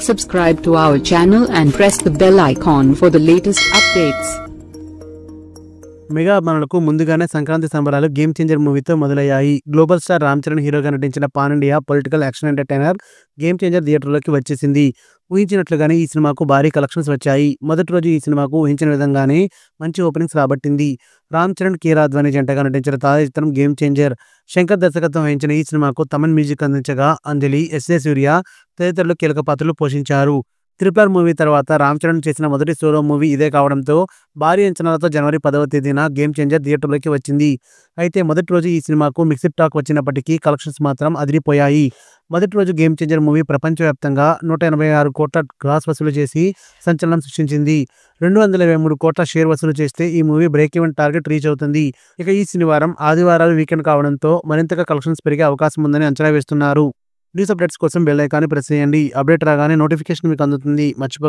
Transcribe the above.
Subscribe to our channel and press the bell icon for the latest updates. Mega అభిమానులకు ముందుగానే సంక్రాంతి సంబరాలు game changer మూవీతో మొదలయ్యాయి. Global star Ram Charan హీరోగా నటించిన pan India political action entertainer game changer థియేటర్లోకి వచ్చేసింది. ఊహించినట్లుగానే ఈ సినిమాకు భారీ కలెక్షన్స్ వచ్చాయి. మొదటి రోజు ఈ సినిమాకు ఊహించిన విధంగానే మంచి ఓపెనింగ్స్ రాబట్టింది. రామ్ చరణ్, కియారా అద్వానీ జంటగా నటించిన తాజా చిత్రం గేమ్ చేంజర్. శంకర్ దర్శకత్వం వహించిన ఈ సినిమాకు తమన్ మ్యూజిక్ అందించగా అంజలి, ఎస్.జె. సూర్య తదితరులు కీలక పాత్రలు పోషించారు. త్రిపుల్ మూవీ తర్వాత రామ్ చరణ్ చేసిన మొదటి సోలో మూవీ ఇదే కావడంతో భారీ అంచనాలతో జనవరి 10వ తేదీన గేమ్ చేంజర్ థియేటర్లోకి వచ్చింది. అయితే మొదటి రోజు ఈ సినిమాకు మిక్స్డ్ టాక్ వచ్చినప్పటికీ కలెక్షన్స్ మాత్రం అదిరిపోయాయి. మొదటి రోజు గేమ్ చేంజర్ మూవీ ప్రపంచవ్యాప్తంగా 186 కోట్ల గ్రాస్ వసూలు చేసి సంచలనం సృష్టించింది. 223 కోట్ల షేర్ వసూలు చేస్తే ఈ movie break even target reach అవుతుంది. ఇక ఈ శనివారం, ఆదివారాలు వీకెండ్ కావడంతో మరింతగా కలెక్షన్స్ పెరిగే అవకాశం ఉందని అంచనా వేస్తున్నారు. న్యూస్ అప్డేట్స్ కోసం బెల్ ఐకాన్ని ప్రెస్ చేయండి. అప్డేట్ రాగానే నోటిఫికేషన్ మీకు అందుతుంది. మర్చిపో